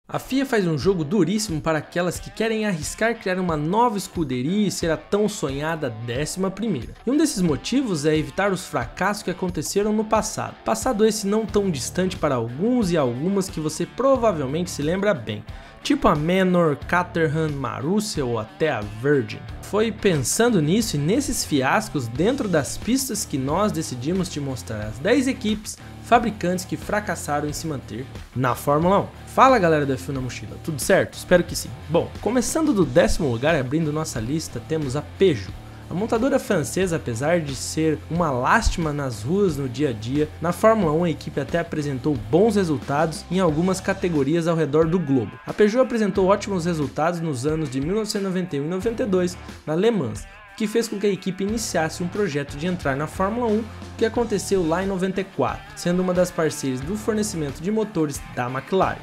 A FIA faz um jogo duríssimo para aquelas que querem arriscar criar uma nova escuderia e ser a tão sonhada 11ª. E um desses motivos é evitar os fracassos que aconteceram no passado. Passado esse não tão distante para alguns e algumas que você provavelmente se lembra bem. Tipo a Manor, Caterham, Marussia ou até a Virgin. Foi pensando nisso e nesses fiascos dentro das pistas que nós decidimos te mostrar as 10 equipes fabricantes que fracassaram em se manter na Fórmula 1. Fala galera do F1 na Mochila, tudo certo? Espero que sim. Bom, começando do 10º lugar e abrindo nossa lista, temos a Peugeot. A montadora francesa, apesar de ser uma lástima nas ruas no dia a dia, na Fórmula 1 a equipe até apresentou bons resultados em algumas categorias ao redor do globo. A Peugeot apresentou ótimos resultados nos anos de 1991 e 92 na Le Mans, o que fez com que a equipe iniciasse um projeto de entrar na Fórmula 1, que aconteceu lá em 94, sendo uma das parceiras do fornecimento de motores da McLaren.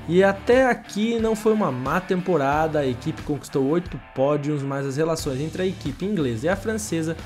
E até aqui não foi uma má temporada, a equipe conquistou 8 pódios, mas as relações entre a equipe inglesa e a francesa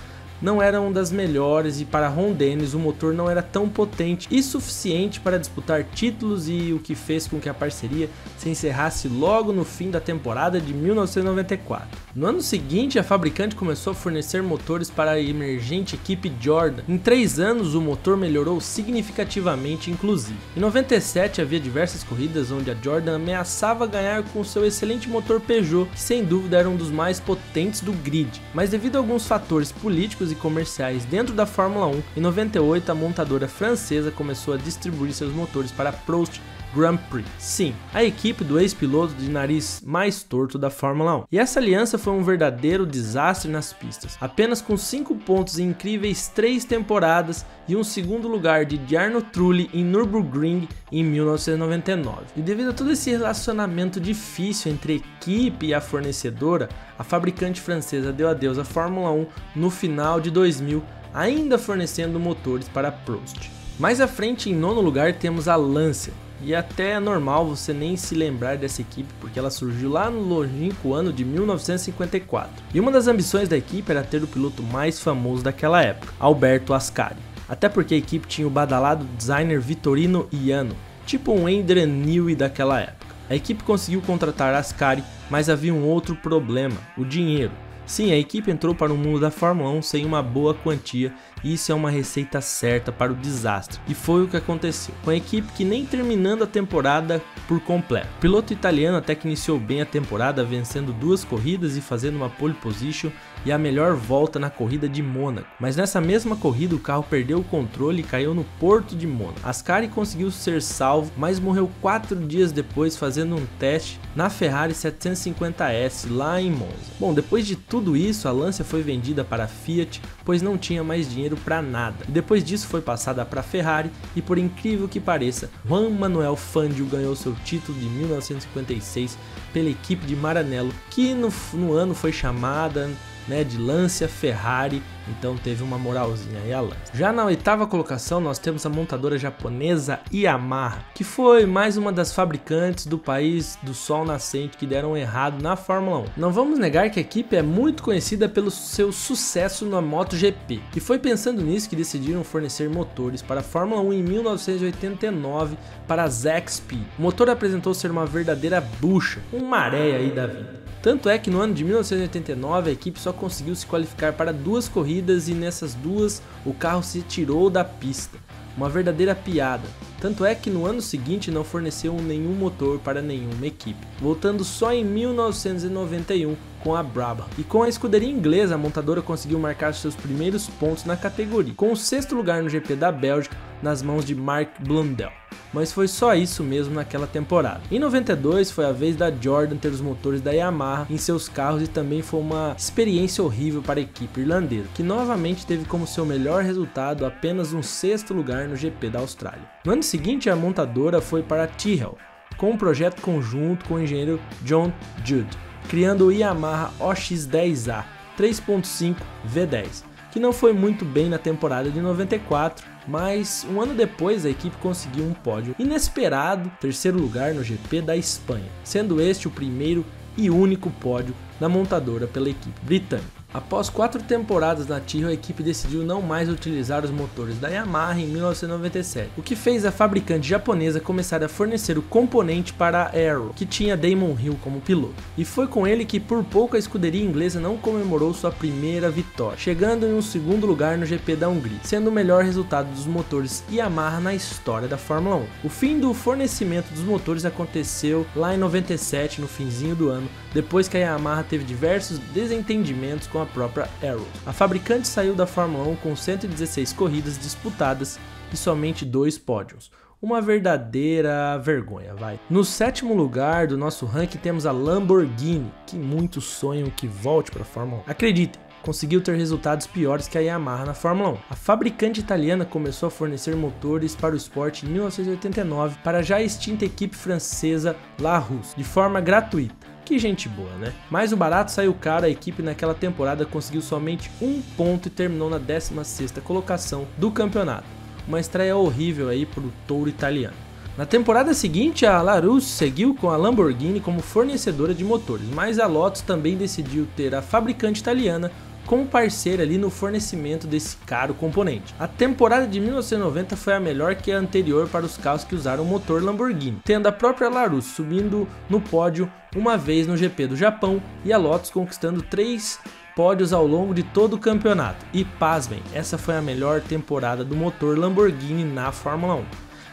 não eram das melhores e para Ron Dennis o motor não era tão potente e suficiente para disputar títulos, e o que fez com que a parceria se encerrasse logo no fim da temporada de 1994. No ano seguinte, a fabricante começou a fornecer motores para a emergente equipe Jordan. Em 3 anos, o motor melhorou significativamente, inclusive. Em 97, havia diversas corridas onde a Jordan ameaçava ganhar com seu excelente motor Peugeot, que sem dúvida era um dos mais potentes do grid. Mas devido a alguns fatores políticos e comerciais dentro da Fórmula 1, em 98 a montadora francesa começou a distribuir seus motores para a Prost Grand Prix. Sim, a equipe do ex-piloto de nariz mais torto da Fórmula 1. E essa aliança foi um verdadeiro desastre nas pistas. Apenas com 5 pontos em incríveis 3 temporadas e um segundo lugar de Jarno Trulli em Nürburgring em 1999. E devido a todo esse relacionamento difícil entre a equipe e a fornecedora, a fabricante francesa deu adeus à Fórmula 1 no final de 2000, ainda fornecendo motores para a Prost. Mais à frente, em 9º lugar, temos a Lancia. E até é normal você nem se lembrar dessa equipe, porque ela surgiu lá no longínquo ano de 1954. E uma das ambições da equipe era ter o piloto mais famoso daquela época, Alberto Ascari. Até porque a equipe tinha o badalado designer Vittorino Ianno, tipo um Adrian Newey daquela época. A equipe conseguiu contratar Ascari, mas havia um outro problema, o dinheiro. Sim, a equipe entrou para o mundo da Fórmula 1 sem uma boa quantia, e isso é uma receita certa para o desastre. E foi o que aconteceu, com a equipe que nem terminando a temporada por completo. O piloto italiano até que iniciou bem a temporada, vencendo 2 corridas e fazendo uma pole position e a melhor volta na corrida de Mônaco. Mas nessa mesma corrida o carro perdeu o controle e caiu no porto de Mônaco. Ascari conseguiu ser salvo, mas morreu 4 dias depois fazendo um teste na Ferrari 750S lá em Monza. Bom, depois de tudo isso, a Lancia foi vendida para a Fiat, pois não tinha mais dinheiro para nada. E depois disso foi passada para a Ferrari e, por incrível que pareça, Juan Manuel Fangio ganhou seu título de 1956 pela equipe de Maranello, que no ano foi chamada de Lancia Ferrari, então teve uma moralzinha aí a Lancia. Já na 8ª colocação nós temos a montadora japonesa Yamaha, que foi mais uma das fabricantes do país do sol nascente que deram errado na Fórmula 1. Não vamos negar que a equipe é muito conhecida pelo seu sucesso na MotoGP, e foi pensando nisso que decidiram fornecer motores para a Fórmula 1 em 1989 para a Zack Speed. O motor apresentou ser uma verdadeira bucha, um maré aí da vida. Tanto é que no ano de 1989 a equipe só conseguiu se qualificar para 2 corridas e nessas 2 o carro se tirou da pista. Uma verdadeira piada. Tanto é que no ano seguinte não forneceu nenhum motor para nenhuma equipe, voltando só em 1991 com a Brabham. E com a escuderia inglesa a montadora conseguiu marcar seus primeiros pontos na categoria, com o 6º lugar no GP da Bélgica nas mãos de Mark Blundell. Mas foi só isso mesmo naquela temporada. Em 92 foi a vez da Jordan ter os motores da Yamaha em seus carros e também foi uma experiência horrível para a equipe irlandesa, que novamente teve como seu melhor resultado apenas um 6º lugar no GP da Austrália. No ano seguinte a montadora foi para a Tyrrell, com um projeto conjunto com o engenheiro John Judd, criando o Yamaha OX10A 3.5 V10, que não foi muito bem na temporada de 94, mas um ano depois a equipe conseguiu um pódio inesperado, 3º lugar no GP da Espanha, sendo este o primeiro e único pódio da montadora pela equipe britânica. Após 4 temporadas na Tyrrell, a equipe decidiu não mais utilizar os motores da Yamaha em 1997, o que fez a fabricante japonesa começar a fornecer o componente para a Arrow, que tinha Damon Hill como piloto. E foi com ele que por pouco a escuderia inglesa não comemorou sua primeira vitória, chegando em um segundo lugar no GP da Hungria, sendo o melhor resultado dos motores Yamaha na história da Fórmula 1. O fim do fornecimento dos motores aconteceu lá em 97, no finzinho do ano, depois que a Yamaha teve diversos desentendimentos com a própria Arrow. A fabricante saiu da Fórmula 1 com 116 corridas disputadas e somente 2 pódios. Uma verdadeira vergonha, vai. No 7º lugar do nosso ranking temos a Lamborghini, que muitos sonham que volte para a Fórmula 1. Acreditem, conseguiu ter resultados piores que a Yamaha na Fórmula 1. A fabricante italiana começou a fornecer motores para o esporte em 1989 para a já extinta equipe francesa Larousse, de forma gratuita. Que gente boa, né? Mas o barato saiu caro, a equipe naquela temporada conseguiu somente 1 ponto e terminou na 16ª colocação do campeonato. Uma estreia horrível aí para o touro italiano. Na temporada seguinte, a Larousse seguiu com a Lamborghini como fornecedora de motores, mas a Lotus também decidiu ter a fabricante italiana como parceira ali no fornecimento desse caro componente. A temporada de 1990 foi a melhor que a anterior para os carros que usaram o motor Lamborghini, tendo a própria Larousse subindo no pódio uma vez no GP do Japão e a Lotus conquistando 3 pódios ao longo de todo o campeonato. E pasmem, essa foi a melhor temporada do motor Lamborghini na Fórmula 1.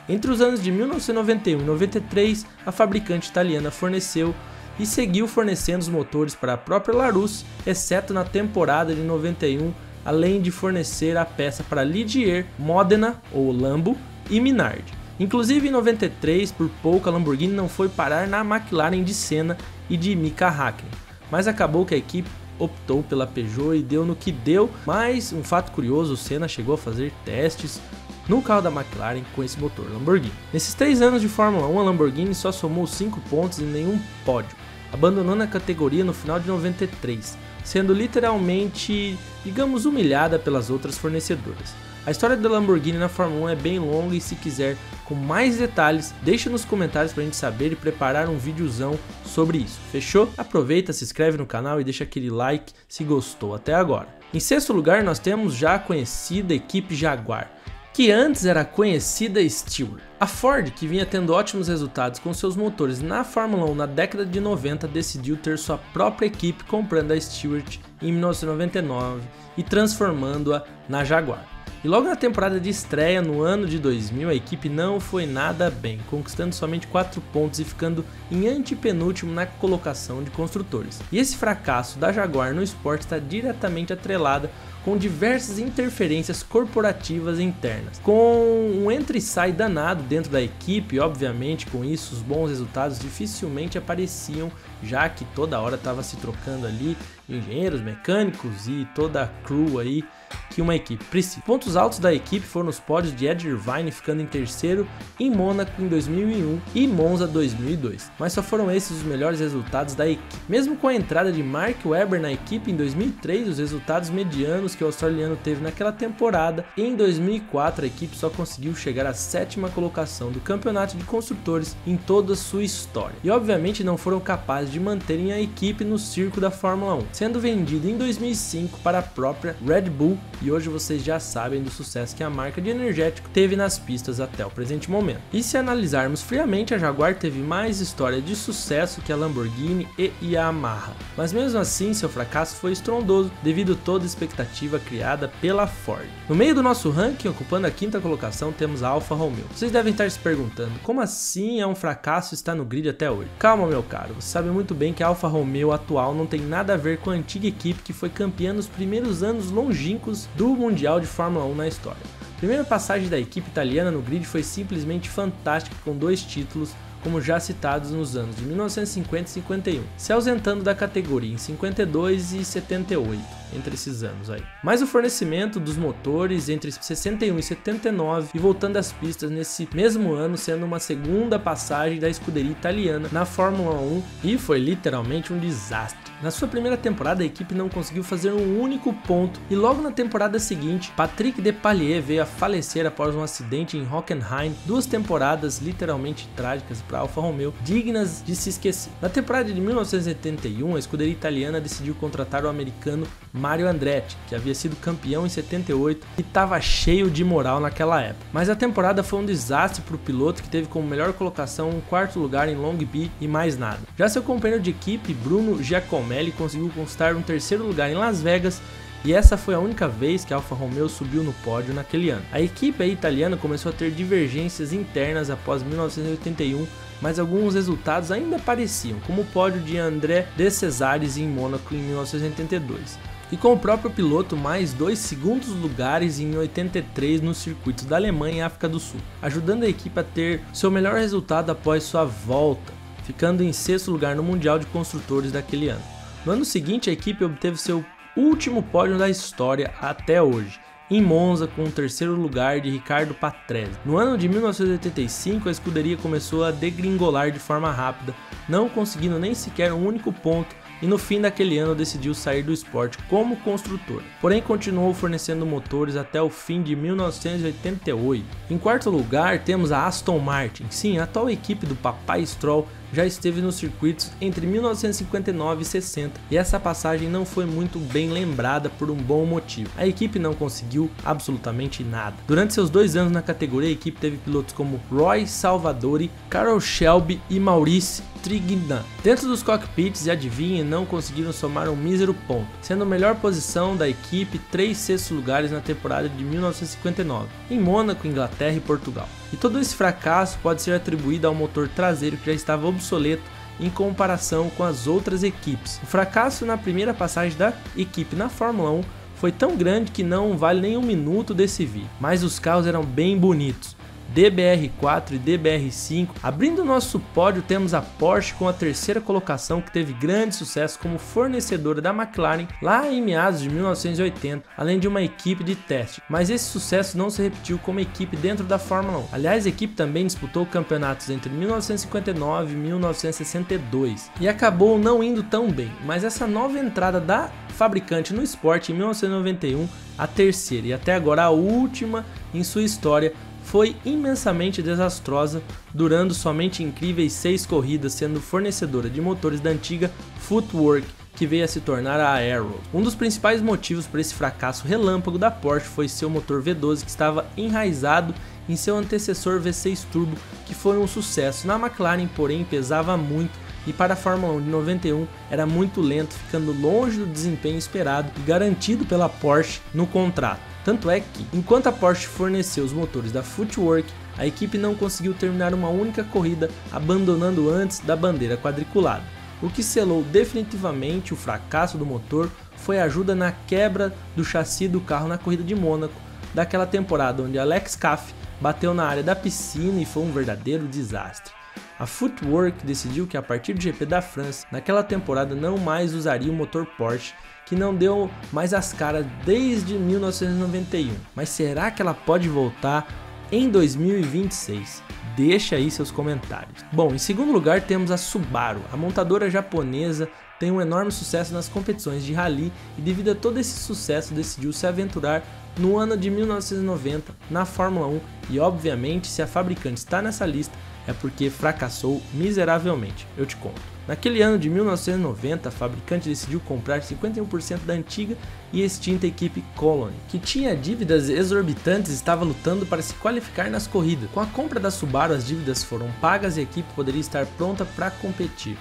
Entre os anos de 1991 e 93, a fabricante italiana forneceu e seguiu fornecendo os motores para a própria Larousse, exceto na temporada de 91, além de fornecer a peça para Ligier, Modena ou Lambo e Minardi. Inclusive em 93, por pouco a Lamborghini não foi parar na McLaren de Senna e de Mika Häkkinen, mas acabou que a equipe optou pela Peugeot e deu no que deu. Mas um fato curioso, o Senna chegou a fazer testes no carro da McLaren com esse motor Lamborghini. Nesses 3 anos de Fórmula 1, a Lamborghini só somou 5 pontos e nenhum pódio, abandonando a categoria no final de 93, sendo literalmente, digamos, humilhada pelas outras fornecedoras. A história da Lamborghini na Fórmula 1 é bem longa e se quiser com mais detalhes, deixa nos comentários pra gente saber e preparar um videozão sobre isso, fechou? Aproveita, se inscreve no canal e deixa aquele like se gostou até agora. Em 6º lugar nós temos já a conhecida equipe Jaguar, que antes era a conhecida Stewart. A Ford, que vinha tendo ótimos resultados com seus motores na Fórmula 1 na década de 90, decidiu ter sua própria equipe comprando a Stewart em 1999 e transformando-a na Jaguar. E logo na temporada de estreia, no ano de 2000, a equipe não foi nada bem, conquistando somente 4 pontos e ficando em antepenúltimo na colocação de construtores. E esse fracasso da Jaguar no esporte está diretamente atrelado com diversas interferências corporativas internas, com um entra e sai danado dentro da equipe. Obviamente com isso os bons resultados dificilmente apareciam, já que toda hora estava se trocando ali engenheiros, mecânicos e toda a crew aí que uma equipe precisa. Pontos altos da equipe foram os pódios de Ed Irvine ficando em 3º em Mônaco em 2001 e Monza 2002, mas só foram esses os melhores resultados da equipe. Mesmo com a entrada de Mark Webber na equipe em 2003, os resultados medianos que o australiano teve naquela temporada, em 2004 a equipe só conseguiu chegar à 7ª colocação do campeonato de construtores em toda a sua história. E obviamente não foram capazes de manterem a equipe no circo da Fórmula 1, sendo vendida em 2005 para a própria Red Bull, e hoje vocês já sabem do sucesso que a marca de energético teve nas pistas até o presente momento. E se analisarmos friamente, a Jaguar teve mais história de sucesso que a Lamborghini e Yamaha, mas mesmo assim seu fracasso foi estrondoso devido a toda a expectativa criada pela Ford. No meio do nosso ranking, ocupando a 5ª colocação, temos a Alfa Romeo. Vocês devem estar se perguntando, como assim é um fracasso estar no grid até hoje? Calma, meu caro, você sabe muito bem que a Alfa Romeo atual não tem nada a ver com a antiga equipe que foi campeã nos primeiros anos longínquos do Mundial de Fórmula 1 na história. A primeira passagem da equipe italiana no grid foi simplesmente fantástica, com 2 títulos, como já citados nos anos de 1950 e 51, se ausentando da categoria em 52 e 78, entre esses anos aí. Mas o fornecimento dos motores entre 61 e 79 e voltando às pistas nesse mesmo ano, sendo uma segunda passagem da escuderia italiana na Fórmula 1, e foi literalmente um desastre. Na sua primeira temporada, a equipe não conseguiu fazer um único ponto e logo na temporada seguinte, Patrick Depailler veio a falecer após um acidente em Hockenheim, 2 temporadas literalmente trágicas para a Alfa Romeo, dignas de se esquecer. Na temporada de 1981, a escuderia italiana decidiu contratar o americano Mario Andretti, que havia sido campeão em 78 e estava cheio de moral naquela época. Mas a temporada foi um desastre para o piloto, que teve como melhor colocação um 4º lugar em Long Beach e mais nada. Já seu companheiro de equipe, Bruno Giacomelli, conseguiu conquistar um 3º lugar em Las Vegas, e essa foi a única vez que a Alfa Romeo subiu no pódio naquele ano. A equipe italiana começou a ter divergências internas após 1981, mas alguns resultados ainda apareciam, como o pódio de André de Cesares em Mônaco em 1982. E com o próprio piloto mais 2 segundos lugares em 83 nos circuitos da Alemanha e África do Sul, ajudando a equipe a ter seu melhor resultado após sua volta, ficando em 6º lugar no Mundial de Construtores daquele ano. No ano seguinte, a equipe obteve seu último pódio da história até hoje, em Monza, com o 3º lugar de Riccardo Patrese. No ano de 1985, a escuderia começou a degringolar de forma rápida, não conseguindo nem sequer um único ponto, e no fim daquele ano decidiu sair do esporte como construtor, porém continuou fornecendo motores até o fim de 1988. Em 4º lugar temos a Aston Martin. Sim, a atual equipe do Papai Stroll já esteve nos circuitos entre 1959 e 60, e essa passagem não foi muito bem lembrada por um bom motivo. A equipe não conseguiu absolutamente nada. Durante seus 2 anos na categoria, a equipe teve pilotos como Roy Salvadori, Carroll Shelby e Maurice Trintignant dentro dos cockpits, e adivinhem, não conseguiram somar um mísero ponto, sendo a melhor posição da equipe 3 6º lugares na temporada de 1959, em Mônaco, Inglaterra e Portugal. E todo esse fracasso pode ser atribuído ao motor traseiro, que já estava obsoleto em comparação com as outras equipes. O fracasso na primeira passagem da equipe na Fórmula 1 foi tão grande que não vale nem um minuto desse vídeo, mas os carros eram bem bonitos. DBR4 e DBR5. Abrindo o nosso pódio, temos a Porsche com a 3ª colocação, que teve grande sucesso como fornecedora da McLaren lá em meados de 1980, além de uma equipe de teste, mas esse sucesso não se repetiu como equipe dentro da Fórmula 1. Aliás, a equipe também disputou campeonatos entre 1959 e 1962 e acabou não indo tão bem, mas essa nova entrada da fabricante no esporte em 1991, a 3ª e até agora a última em sua história, foi imensamente desastrosa, durando somente incríveis 6 corridas, sendo fornecedora de motores da antiga Footwork, que veio a se tornar a Arrow. Um dos principais motivos para esse fracasso relâmpago da Porsche foi seu motor V12, que estava enraizado em seu antecessor V6 Turbo, que foi um sucesso. Na McLaren, porém, pesava muito, e para a Fórmula 1 de 91 era muito lento, ficando longe do desempenho esperado e garantido pela Porsche no contrato. Tanto é que, enquanto a Porsche forneceu os motores da Footwork, a equipe não conseguiu terminar uma única corrida, abandonando antes da bandeira quadriculada. O que selou definitivamente o fracasso do motor foi a ajuda na quebra do chassi do carro na corrida de Mônaco, daquela temporada onde Alex Caff bateu na área da piscina e foi um verdadeiro desastre. A Footwork decidiu que a partir do GP da França, naquela temporada não mais usaria o motor Porsche, que não deu mais as caras desde 1991. Mas será que ela pode voltar em 2026? Deixa aí seus comentários. Bom, em segundo lugar temos a Subaru. A montadora japonesa tem um enorme sucesso nas competições de rally e devido a todo esse sucesso decidiu se aventurar no ano de 1990 na Fórmula 1 e obviamente se a fabricante está nessa lista é porque fracassou miseravelmente, eu te conto. Naquele ano de 1990, a fabricante decidiu comprar 51% da antiga e extinta equipe Colony, que tinha dívidas exorbitantes e estava lutando para se qualificar nas corridas. Com a compra da Subaru, as dívidas foram pagas e a equipe poderia estar pronta para competir.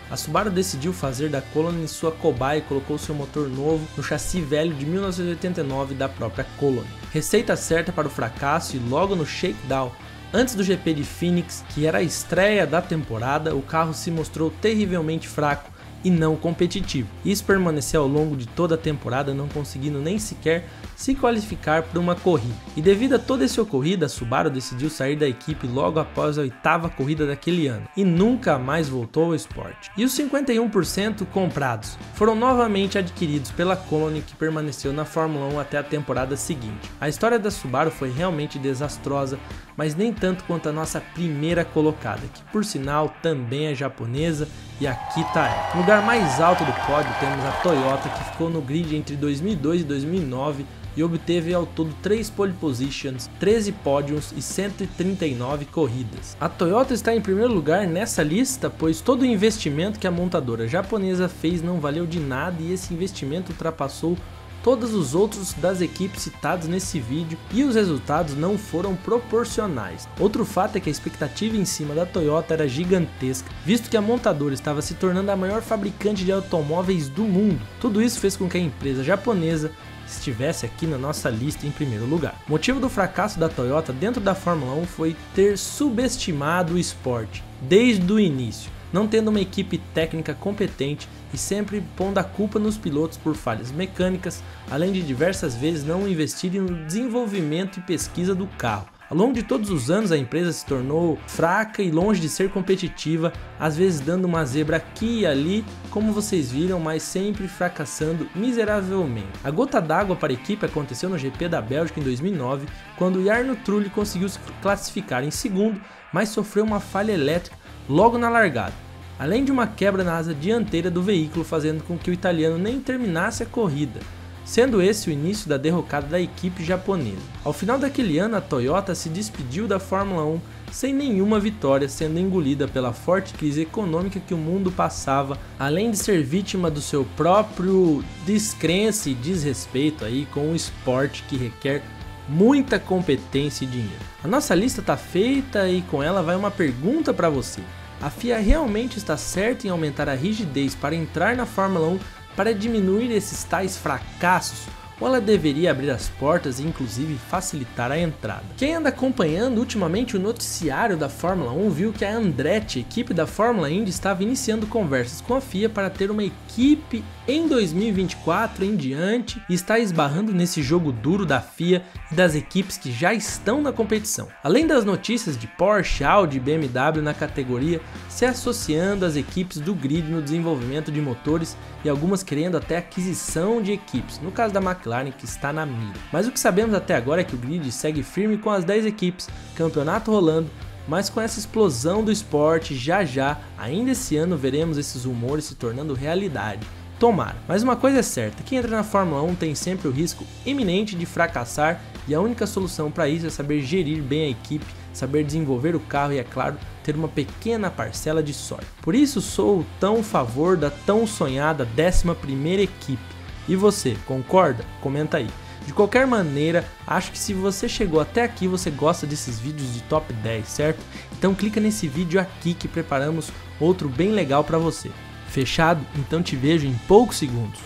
A Subaru decidiu fazer da Colony sua cobaia e colocou seu motor novo no chassi velho de 1989 da própria Colony. Receita certa para o fracasso e logo no shakedown, antes do GP de Phoenix, que era a estreia da temporada, o carro se mostrou terrivelmente fraco e não competitivo. Isso permaneceu ao longo de toda a temporada, não conseguindo nem sequer se qualificar para uma corrida. E devido a todo esse ocorrido, a Subaru decidiu sair da equipe logo após a 8ª corrida daquele ano e nunca mais voltou ao esporte. E os 51% comprados foram novamente adquiridos pela Colony, que permaneceu na Fórmula 1 até a temporada seguinte. A história da Subaru foi realmente desastrosa, mas nem tanto quanto a nossa primeira colocada, que por sinal também é japonesa e aqui tá ela. No lugar mais alto do pódio temos a Toyota, que ficou no grid entre 2002 e 2009 e obteve ao todo 3 pole positions, 13 pódios e 139 corridas. A Toyota está em primeiro lugar nessa lista, pois todo o investimento que a montadora japonesa fez não valeu de nada e esse investimento ultrapassou todos os outros das equipes citados nesse vídeo e os resultados não foram proporcionais. Outro fato é que a expectativa em cima da Toyota era gigantesca, visto que a montadora estava se tornando a maior fabricante de automóveis do mundo. Tudo isso fez com que a empresa japonesa estivesse aqui na nossa lista em primeiro lugar. O motivo do fracasso da Toyota dentro da Fórmula 1 foi ter subestimado o esporte desde o início, não tendo uma equipe técnica competente e sempre pondo a culpa nos pilotos por falhas mecânicas, além de diversas vezes não investirem no desenvolvimento e pesquisa do carro. Ao longo de todos os anos a empresa se tornou fraca e longe de ser competitiva, às vezes dando uma zebra aqui e ali, como vocês viram, mas sempre fracassando miseravelmente. A gota d'água para a equipe aconteceu no GP da Bélgica em 2009, quando Jarno Trulli conseguiu se classificar em segundo, mas sofreu uma falha elétrica logo na largada, além de uma quebra na asa dianteira do veículo, fazendo com que o italiano nem terminasse a corrida, sendo esse o início da derrocada da equipe japonesa. Ao final daquele ano, a Toyota se despediu da Fórmula 1 sem nenhuma vitória, sendo engolida pela forte crise econômica que o mundo passava, além de ser vítima do seu próprio descrença e desrespeito aí com o esporte que requer muita competência e dinheiro. A nossa lista tá feita e com ela vai uma pergunta para você. A FIA realmente está certa em aumentar a rigidez para entrar na Fórmula 1 para diminuir esses tais fracassos, ou ela deveria abrir as portas e inclusive facilitar a entrada? Quem anda acompanhando ultimamente o noticiário da Fórmula 1 viu que a Andretti, equipe da Fórmula Indy, estava iniciando conversas com a FIA para ter uma equipe em 2024 em diante e está esbarrando nesse jogo duro da FIA e das equipes que já estão na competição. Além das notícias de Porsche, Audi e BMW na categoria se associando às equipes do grid no desenvolvimento de motores e algumas querendo até aquisição de equipes, no caso da McLaren, que está na mira. Mas o que sabemos até agora é que o grid segue firme com as 10 equipes, campeonato rolando, mas com essa explosão do esporte já, ainda esse ano veremos esses rumores se tornando realidade. Tomara. Mas uma coisa é certa, quem entra na Fórmula 1 tem sempre o risco iminente de fracassar e a única solução para isso é saber gerir bem a equipe, saber desenvolver o carro e, é claro, ter uma pequena parcela de sorte. Por isso sou tão a favor da tão sonhada 11ª equipe. E você, concorda? Comenta aí. De qualquer maneira, acho que se você chegou até aqui, você gosta desses vídeos de top 10, certo? Então clica nesse vídeo aqui que preparamos outro bem legal para você. Fechado? Então te vejo em poucos segundos.